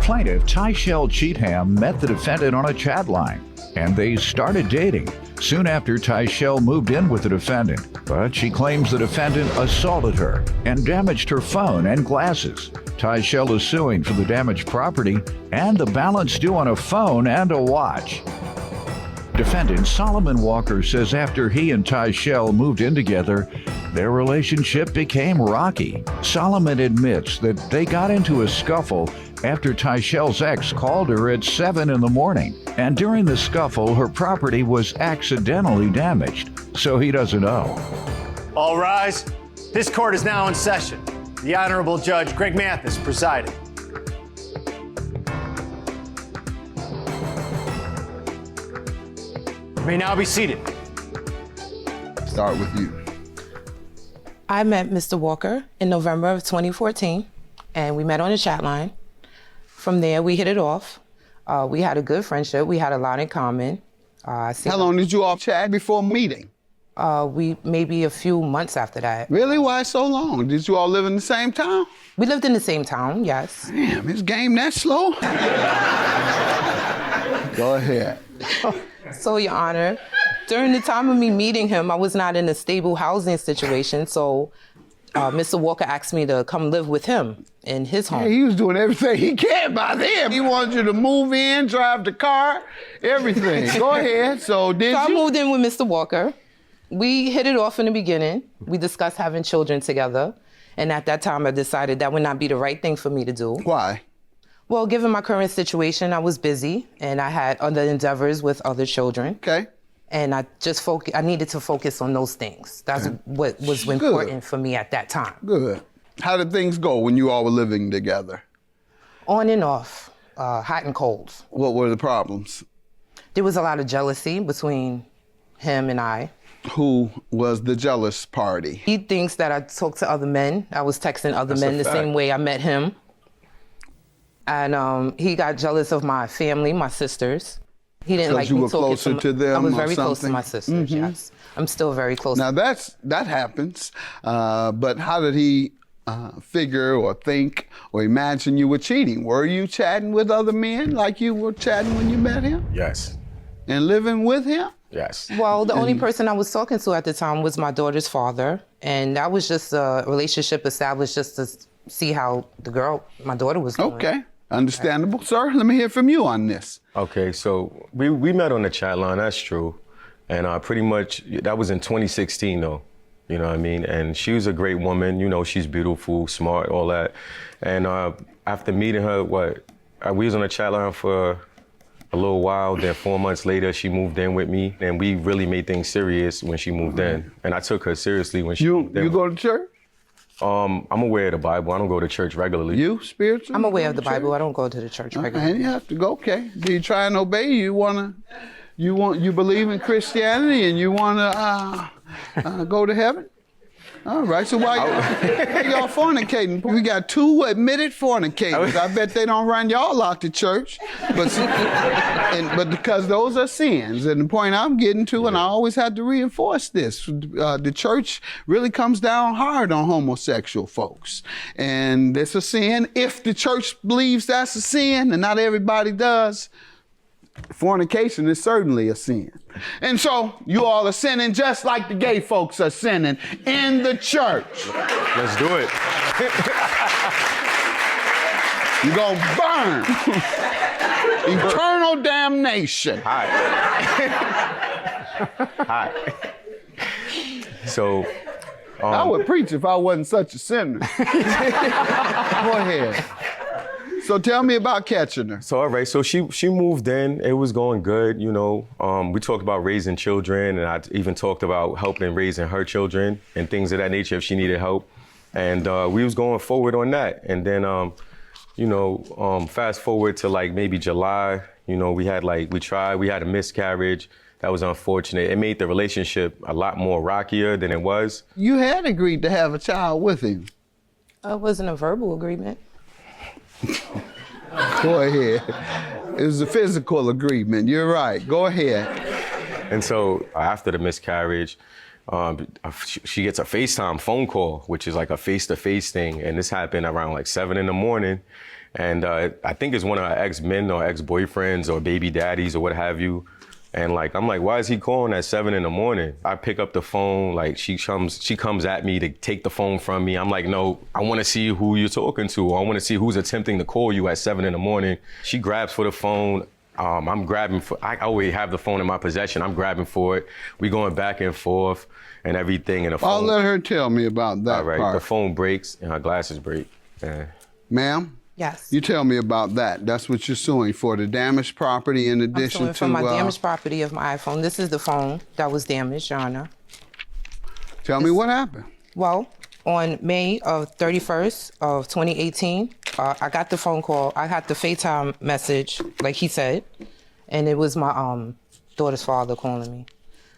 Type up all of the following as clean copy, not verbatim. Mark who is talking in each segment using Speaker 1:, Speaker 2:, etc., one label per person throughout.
Speaker 1: Plaintiff, Tyshell Cheatham, met the defendant on a chat line, and they started dating. Soon after, Tyshell moved in with the defendant, but she claims the defendant assaulted her and damaged her phone and glasses. Tyshell is suing for the damaged property and the balance due on a phone and a watch. Defendant Solomon Walker says after he and Tyshell moved in together, their relationship became rocky. Solomon admits that they got into a scuffle after Tyshell's ex called her at 7 in the morning. And during the scuffle, her property was accidentally damaged, so he doesn't know.
Speaker 2: All rise. This court is now in session. The Honorable Judge Greg Mathis presiding. You may now be seated.
Speaker 3: Start with you.
Speaker 4: I met Mr. Walker in November of 2014, and we met on a chat line. From there, we hit it off. We had a good friendship. We had a lot in common.
Speaker 3: How long did you all chat before meeting?
Speaker 4: We maybe a few months after that.
Speaker 3: Really? Why so long? Did you all live in the same town?
Speaker 4: We lived in the same town, yes.
Speaker 3: Damn, his game that slow? Go ahead.
Speaker 4: So, Your Honor, during the time of me meeting him, I was not in a stable housing situation, so Mr. Walker asked me to come live with him in his home.
Speaker 3: Hey, he was doing everything he can by then. He wanted you to move in, drive the car, everything. Go ahead. So
Speaker 4: I moved in with Mr. Walker. We hit it off in the beginning. We discussed having children together. And at that time, I decided that would not be the right thing for me to do.
Speaker 3: Why?
Speaker 4: Well, given my current situation, I was busy and I had other endeavors with other children.
Speaker 3: Okay.
Speaker 4: And I needed to focus on those things. That's what was important for me at that time.
Speaker 3: Good. How did things go when you all were living together?
Speaker 4: On and off, hot and cold.
Speaker 3: What were the problems?
Speaker 4: There was a lot of jealousy between him and I.
Speaker 3: Who was the jealous party?
Speaker 4: He thinks that I talked to other men. I was texting other men the same way I met him. And he got jealous of my family, my sisters. He didn't like me talking
Speaker 3: to you were closer to them.
Speaker 4: I was very close to my sisters, yes. I'm still very close.
Speaker 3: Now that happens, but how did he figure or think or imagine you were cheating? Were you chatting with other men like you were chatting when you met him?
Speaker 5: Yes.
Speaker 3: And living with him?
Speaker 5: Yes.
Speaker 4: Well, the only person I was talking to at the time was my daughter's father, and that was just a relationship established just to see how my daughter was doing.
Speaker 3: Okay. Understandable. Sir, let me hear from you on this.
Speaker 5: Okay, so we met on the chat line, that's true. And pretty much, that was in 2016 though, you know what I mean? And she was a great woman, you know, she's beautiful, smart, all that. And after meeting her, we was on the chat line for a little while, then 4 months later, she moved in with me, and we really made things serious when she moved in. And I took her seriously when she moved in.
Speaker 3: You go to church?
Speaker 5: I'm aware of the Bible. I don't go to church regularly.
Speaker 3: You, spiritual?
Speaker 4: I'm aware of the Bible. I don't go to the church regularly.
Speaker 3: And you have to go, okay. Do you try and obey? You believe in Christianity and you wanna go to heaven? All right, so why y'all fornicating? We got 2 admitted fornicators. I bet they don't run y'all out to church. But because those are sins. And the point I'm getting to, and I always have to reinforce this, the church really comes down hard on homosexual folks. And it's a sin. If the church believes that's a sin, and not everybody does, fornication is certainly a sin. And so you all are sinning just like the gay folks are sinning in the church.
Speaker 5: Let's do it.
Speaker 3: You're going to burn. Eternal damnation.
Speaker 5: Hi. So,
Speaker 3: I would preach if I wasn't such a sinner. Go ahead. So tell me about catching her.
Speaker 5: So all right, so she moved in. It was going good, you know. We talked about raising children, and I even talked about helping raising her children and things of that nature if she needed help. And we was going forward on that. And then, fast forward to like maybe July, you know, we had a miscarriage. That was unfortunate. It made the relationship a lot more rockier than it was.
Speaker 3: You had agreed to have a child with him.
Speaker 4: It wasn't a verbal agreement.
Speaker 3: Go ahead. It was a physical agreement. You're right. Go ahead.
Speaker 5: And so after the miscarriage, she gets a FaceTime phone call, which is like a face-to-face thing. And this happened around like 7 in the morning. And I think it's one of her ex-men or ex-boyfriends or baby daddies or what have you. And like, I'm like, why is he calling at 7 in the morning? I pick up the phone, like she comes at me to take the phone from me. I'm like, no, I want to see who you're talking to. I want to see who's attempting to call you at 7 in the morning. She grabs for the phone. I'm grabbing for, I always have the phone in my possession. I'm grabbing for it. We going back and forth and everything. And the phone.
Speaker 3: I'll let her tell me about that
Speaker 5: All right,
Speaker 3: part.
Speaker 5: the phone breaks and her glasses break.
Speaker 3: Ma'am?
Speaker 4: Yes.
Speaker 3: You tell me about that. That's what you're suing for, the damaged property in addition
Speaker 4: I'm suing
Speaker 3: to...
Speaker 4: for my damaged property of my iPhone. This is the phone that was damaged, Your Honor.
Speaker 3: Tell me what happened.
Speaker 4: Well, on May of 31st of 2018, I got the phone call. I got the FaceTime message, like he said, and it was my daughter's father calling me.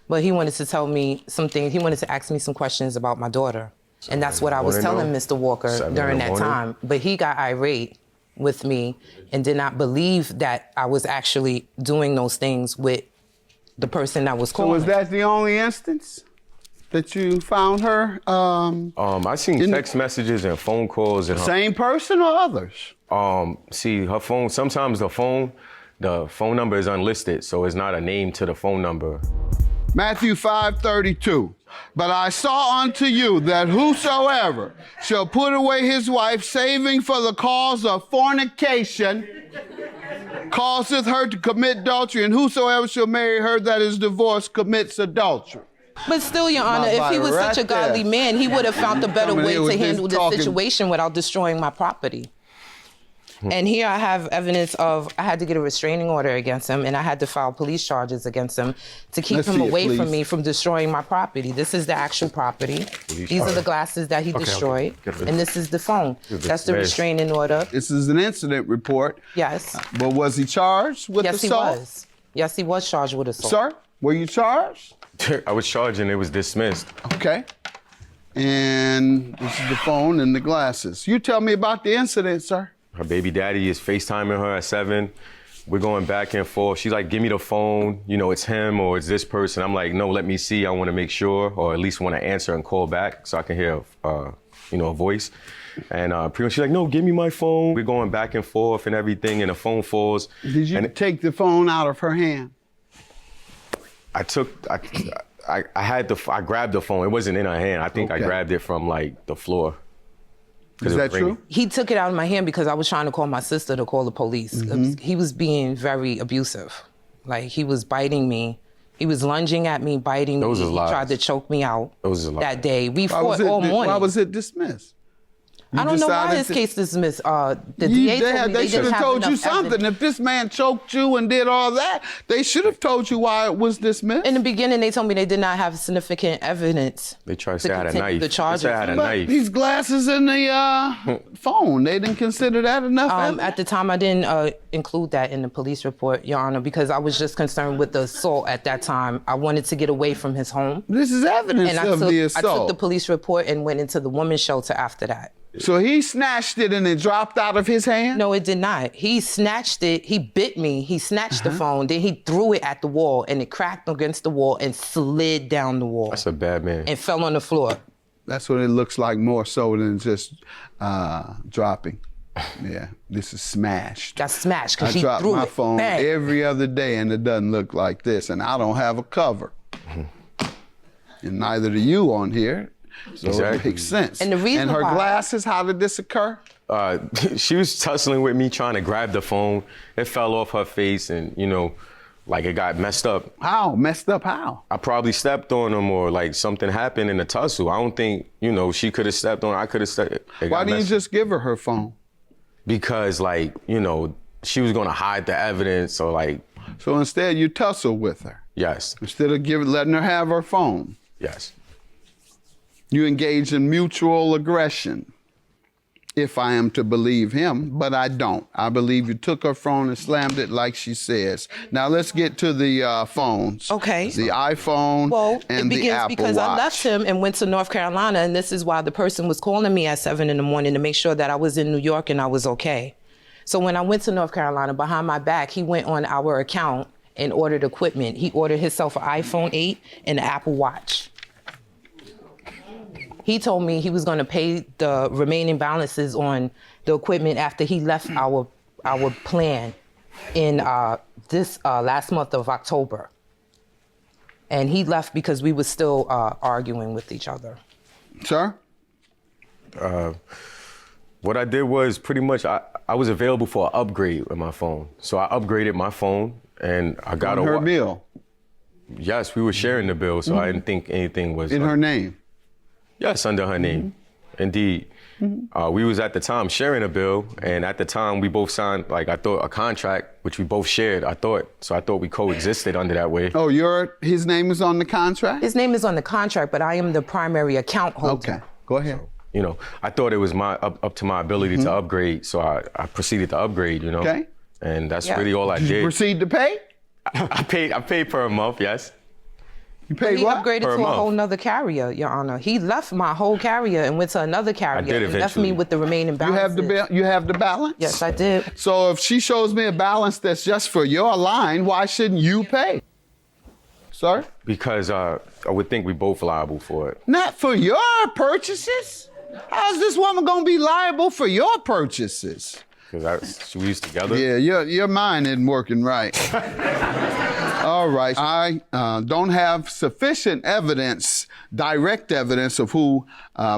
Speaker 4: But he wanted to tell me some things. He wanted to ask me some questions about my daughter. And that's what I was telling Mr. Walker during that time. But he got irate with me and did not believe that I was actually doing those things with the person that was calling.
Speaker 3: So was that the only instance that you found her?
Speaker 5: I seen text messages and phone calls. And
Speaker 3: Same person or others?
Speaker 5: See, her phone, sometimes the phone number is unlisted, so it's not a name to the phone number.
Speaker 3: Matthew 5:32. But I saw unto you that whosoever shall put away his wife, saving for the cause of fornication, causeth her to commit adultery, and whosoever shall marry her that is divorced commits adultery.
Speaker 4: But still, Your Honor, if he was such a godly man, he would have found a better way to handle this situation without destroying my property. And here I have evidence of, I had to get a restraining order against him, and I had to file police charges against him to keep him away from me from destroying my property. This is the actual property. These are the glasses that he destroyed, and this is the phone. That's the restraining order.
Speaker 3: This is an incident report.
Speaker 4: Yes.
Speaker 3: But was he charged with assault?
Speaker 4: Yes, he was. Yes, he was charged with assault.
Speaker 3: Sir, were you charged?
Speaker 5: I was charged and it was dismissed.
Speaker 3: Okay. And this is the phone and the glasses. You tell me about the incident, sir.
Speaker 5: Her baby daddy is FaceTiming her at 7. We're going back and forth. She's like, give me the phone. You know, it's him or it's this person. I'm like, no, let me see. I want to make sure, or at least want to answer and call back so I can hear, a voice. And pretty much she's like, no, give me my phone. We're going back and forth and everything, and the phone falls.
Speaker 3: Did you take the phone out of her hand?
Speaker 5: I grabbed the phone. It wasn't in her hand. I think I grabbed it from like the floor.
Speaker 3: Is that true?
Speaker 4: He took it out of my hand because I was trying to call my sister to call the police. He was being very abusive. Like, he was biting me. He was lunging at me, biting me. He tried to choke me out that day. We fought all morning.
Speaker 3: Why was it dismissed?
Speaker 4: I don't know why his case dismissed. The DA told me
Speaker 3: they should have told you something. If this man choked you and did all that, they should have told you why it was dismissed.
Speaker 4: In the beginning, they told me they did not have significant evidence.
Speaker 5: They tried to say I had a knife.
Speaker 4: The charges.
Speaker 5: They said I had a knife.
Speaker 3: These glasses in the phone, they didn't consider that enough evidence?
Speaker 4: At the time, I didn't include that in the police report, Your Honor, because I was just concerned with the assault at that time. I wanted to get away from his home.
Speaker 3: This is evidence of the assault.
Speaker 4: I took the police report and went into the women's shelter after that.
Speaker 3: So he snatched it and it dropped out of his hand?
Speaker 4: No, it did not. He snatched it. He bit me. He snatched the phone. Then he threw it at the wall, and it cracked against the wall and slid down the wall.
Speaker 5: That's a bad man.
Speaker 4: And fell on the floor.
Speaker 3: That's what it looks like, more so than just dropping. Yeah, this is smashed.
Speaker 4: That's smashed because he
Speaker 3: drop
Speaker 4: threw
Speaker 3: my
Speaker 4: it.
Speaker 3: phone
Speaker 4: Bang.
Speaker 3: every other day, and it doesn't look like this, and I don't have a cover. And neither do you on here. So it makes sense.
Speaker 4: And the reason
Speaker 3: her
Speaker 4: why,
Speaker 3: glasses, how did this occur?
Speaker 5: She was tussling with me, trying to grab the phone. It fell off her face, and like it got messed up.
Speaker 3: How? Messed up how?
Speaker 5: I probably stepped on him, or like something happened in the tussle. I don't think, she could have stepped on. I could have stepped.
Speaker 3: Why didn't you just give her phone?
Speaker 5: Because she was gonna hide the evidence, or like.
Speaker 3: So instead, you tussle with her.
Speaker 5: Yes.
Speaker 3: Instead of letting her have her phone.
Speaker 5: Yes.
Speaker 3: You engage in mutual aggression, if I am to believe him, but I don't. I believe you took her phone and slammed it like she says. Now let's get to the phones.
Speaker 4: Okay.
Speaker 3: The iPhone and the Apple Watch.
Speaker 4: Because I left him and went to North Carolina, and this is why the person was calling me at 7 in the morning to make sure that I was in New York and I was okay. So when I went to North Carolina, behind my back, he went on our account and ordered equipment. He ordered himself an iPhone 8 and an Apple Watch. He told me he was going to pay the remaining balances on the equipment after he left our plan in this last month of October. And he left because we were still arguing with each other.
Speaker 3: Sir?
Speaker 5: What I did was pretty much I was available for an upgrade with my phone. So I upgraded my phone and I got
Speaker 3: On her bill?
Speaker 5: Yes, we were sharing the bill, so I didn't think anything was...
Speaker 3: In her name?
Speaker 5: Yes, under her name, indeed. We was at the time sharing a bill, and at the time we both signed, like I thought, a contract, which we both shared, so I thought we coexisted under that way.
Speaker 3: Oh, his name is on the contract?
Speaker 4: His name is on the contract, but I am the primary account holder.
Speaker 3: Okay, go ahead.
Speaker 5: You know, I thought it was up to my ability to upgrade, so I proceeded to upgrade, you know?
Speaker 3: Okay.
Speaker 5: And that's really all I did.
Speaker 3: Did you proceed to pay?
Speaker 5: I paid per month, yes.
Speaker 3: You paid
Speaker 4: He
Speaker 3: what?
Speaker 4: upgraded
Speaker 5: Per
Speaker 4: to a
Speaker 5: month.
Speaker 4: whole nother carrier, Your Honor. He left my whole carrier and went to another carrier.
Speaker 5: did
Speaker 4: and left
Speaker 5: eventually.
Speaker 4: me with the remaining balance.
Speaker 3: You have the balance?
Speaker 4: Yes, I did.
Speaker 3: So if she shows me a balance that's just for your line, why shouldn't you pay? Sir?
Speaker 5: Because I would think we both liable for it.
Speaker 3: Not for your purchases? How's this woman gonna be liable for your purchases?
Speaker 5: Because we was together.
Speaker 3: Yeah, your mind isn't working right. All right, I don't have sufficient evidence, direct evidence of who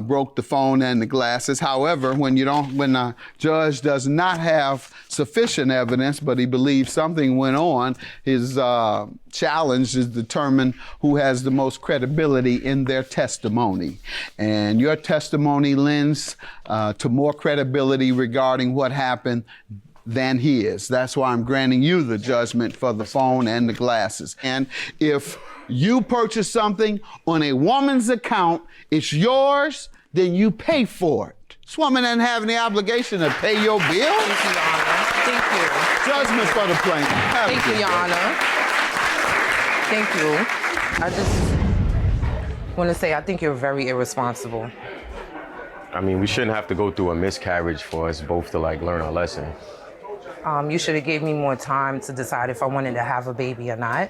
Speaker 3: broke the phone and the glasses. However, when a judge does not have sufficient evidence, but he believes something went on, his challenge is determine who has the most credibility in their testimony. And your testimony lends to more credibility regarding what happened than his. That's why I'm granting you the judgment for the phone and the glasses. And if you purchase something on a woman's account, it's yours, then you pay for it. This woman doesn't have any obligation to pay your bill.
Speaker 4: Thank you, Your Honor. Thank you.
Speaker 3: Judgment for the plaintiff. Have a
Speaker 4: Thank you,
Speaker 3: good
Speaker 4: Your
Speaker 3: day.
Speaker 4: Honor. Thank you. I just want to say I think you're very irresponsible.
Speaker 5: I mean, we shouldn't have to go through a miscarriage for us both to learn our lesson.
Speaker 4: You should have gave me more time to decide if I wanted to have a baby or not.